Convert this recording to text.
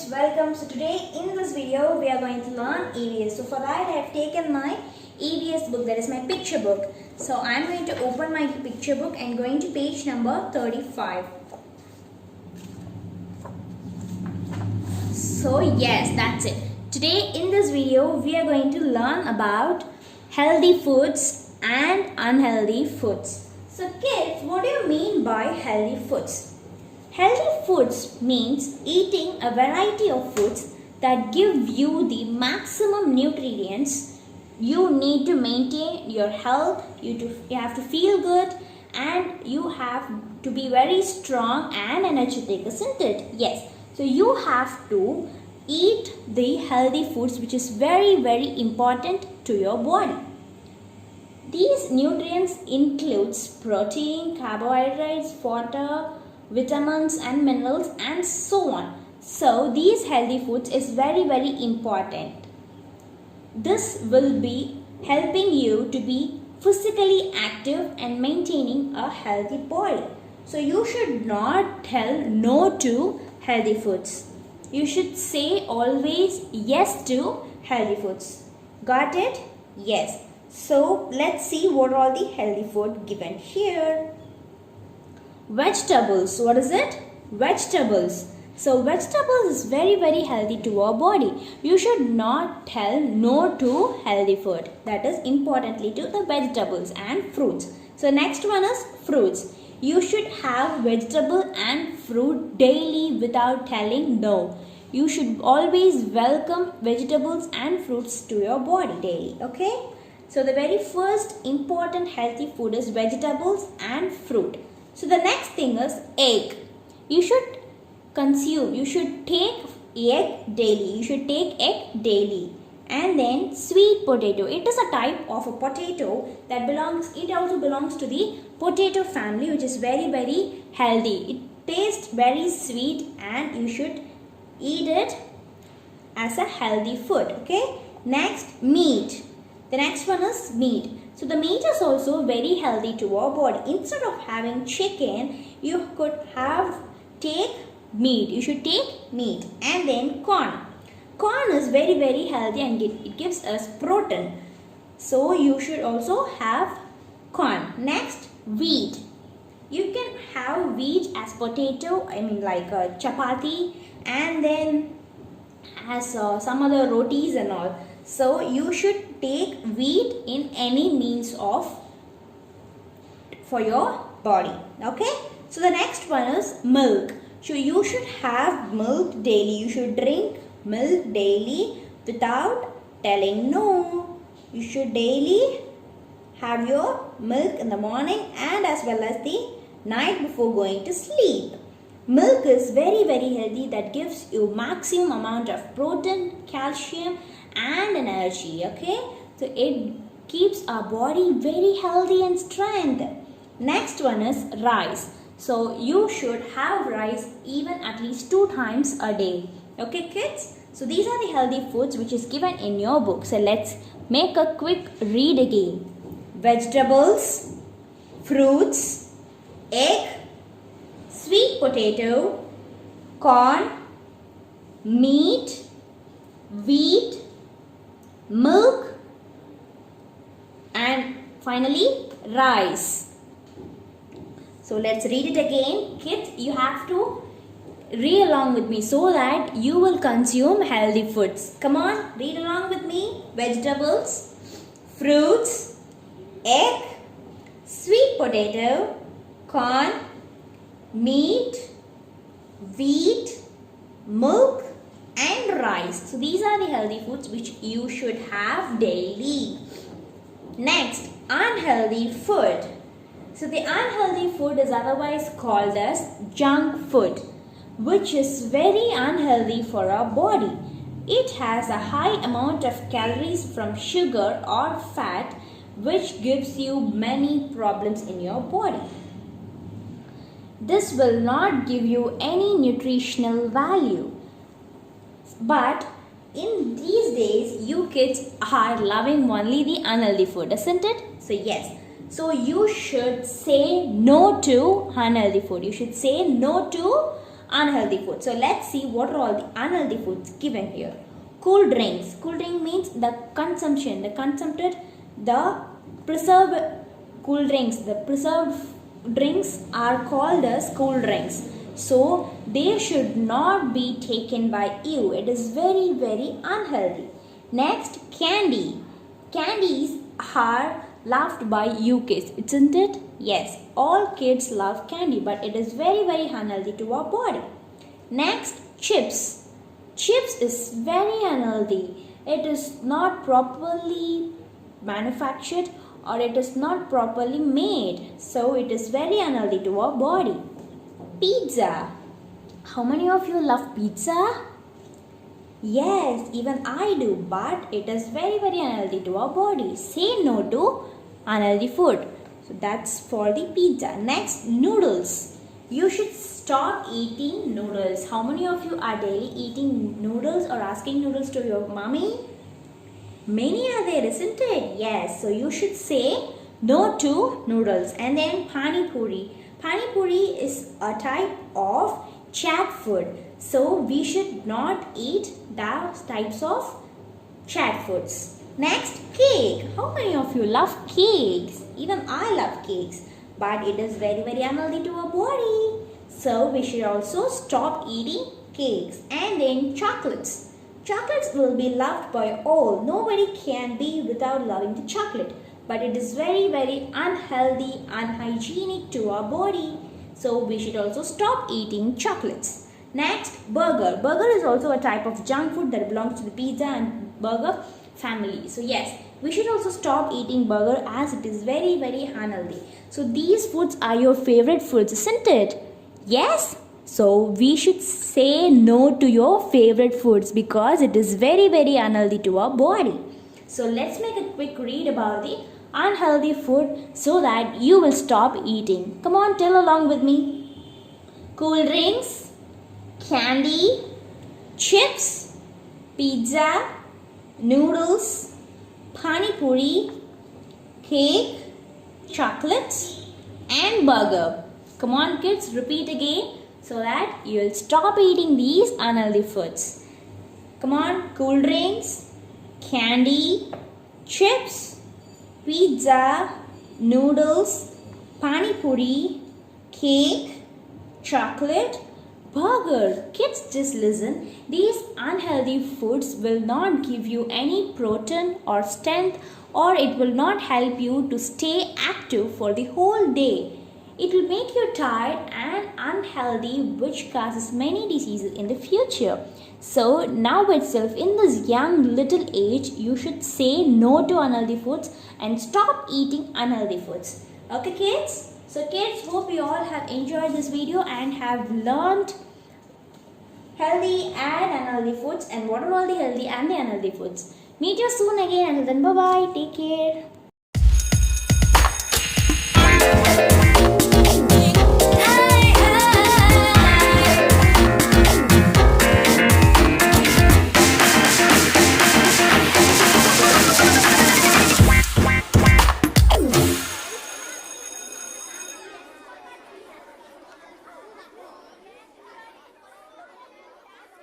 Welcome. So today in this video we are going to learn EVS. So for that I have taken my EVS book, that is my picture book. So I am going to open my picture book and going to page number 35. So yes, that's it. Today in this video we are going to learn about healthy foods and unhealthy foods. So kids, what do you mean by healthy foods? Healthy foods means eating a variety of foods that give you the maximum nutrients you need to maintain your health. You have to feel good and you have to be very strong and energetic, isn't it? Yes. So you have to eat the healthy foods, which is very important to your body. These nutrients includes protein, carbohydrates, water, vitamins and minerals and so on. So these healthy foods is very important. This will be helping you to be physically active and maintaining a healthy body. So you should not tell no to healthy foods. You should say always yes to healthy foods. Got it? Yes. So let's see what are the healthy food given here. Vegetables. What is it? Vegetables. So vegetables is very healthy to our body. You should not tell no to healthy food. That is importantly to the vegetables and fruits. So next one is fruits. You should have vegetable and fruit daily without telling no. You should always welcome vegetables and fruits to your body daily. Okay? So the very first important healthy food is vegetables and fruit. So the next thing is egg. You should consume, you should take egg daily. You should take egg daily. And then sweet potato. It is a type of a potato that it also belongs to the potato family, which is very healthy. It tastes very sweet and you should eat it as a healthy food. Okay. Next, meat. The next one is meat. So the meat is also very healthy to our body. Instead of having chicken, you could take meat. You should take meat. And then corn. Corn is very healthy and it gives us protein. So you should also have corn. Next, wheat. You can have wheat as potato, like a chapati, and then as some other rotis and all. So you should take wheat in any means for your body. Okay. So the next one is milk. So you should have milk daily. You should drink milk daily without telling no. You should daily have your milk in the morning and as well as the night before going to sleep. Milk is very healthy. That gives you maximum amount of protein, calcium and energy. Okay, so it keeps our body very healthy and strength. Next one is rice. So you should have rice even at least 2 times a day. Okay kids, so these are the healthy foods which is given in your book. So let's make a quick read again. Vegetables, fruits, egg, sweet potato, corn, meat, wheat, milk, and finally rice. So let's read it again. Kids, you have to read along with me so that you will consume healthy foods. Come on, read along with me. Vegetables, fruits, egg, sweet potato, corn, meat, wheat, milk and rice. So these are the healthy foods which you should have daily. Next, unhealthy food. So the unhealthy food is otherwise called as junk food, which is very unhealthy for our body. It has a high amount of calories from sugar or fat, which gives you many problems in your body. this will not give you any nutritional value. But in these days, you kids are loving only the unhealthy food, isn't it? So yes, so you should say no to unhealthy food. You should say no to unhealthy food. So let's see what are all the unhealthy foods given here. Cool drinks. Cool drink means the consumption, the preserved cool drinks. The preserved drinks are called as cool drinks. So they should not be taken by you. It is very, very unhealthy. Next, candy. Candies are loved by you kids, isn't it? Yes, all kids love candy, but it is very, very unhealthy to our body. Next, chips. Chips is very unhealthy. It is not properly manufactured or it is not properly made. So it is very unhealthy to our body. Pizza. How many of you love pizza? Yes, even I do, but it is very, very unhealthy to our body. Say no to unhealthy food. So that's for the pizza. Next, noodles. You should stop eating noodles. How many of you are daily eating noodles or asking noodles to your mommy? Many are there, isn't it? Yes, so you should say no to noodles. And then pani puri. Pani puri is a type of chat food. So we should not eat those types of chat foods. Next, cake. How many of you love cakes? Even I love cakes. But it is very, very unhealthy to our body. So we should also stop eating cakes. And then chocolates. Chocolates will be loved by all. Nobody can be without loving the chocolate. But it is very, very unhealthy, unhygienic to our body. So we should also stop eating chocolates. Next, burger. Burger is also a type of junk food that belongs to the pizza and burger family. So yes, we should also stop eating burger as it is very, very unhealthy. So these foods are your favorite foods, isn't it? Yes? So we should say no to your favorite foods because it is very, very unhealthy to our body. So let's make a quick read about the unhealthy food so that you will stop eating. Come on, tell along with me. Cool drinks, candy, chips, pizza, noodles, pani puri, cake, chocolates and burger. Come on kids, repeat again so that you will stop eating these unhealthy foods. Come on, cool drinks, candy, chips, pizza, noodles, pani puri, cake, chocolate, burger. Kids, just listen. These unhealthy foods will not give you any protein or strength, or it will not help you to stay active for the whole day. It will make you tired and unhealthy, which causes many diseases in the future. So now itself, in this young little age, you should say no to unhealthy foods and stop eating unhealthy foods. Okay kids? So kids, hope you all have enjoyed this video and have learned healthy and unhealthy foods and what are all the healthy and the unhealthy foods. Meet you soon again. Until then, bye bye. Take care.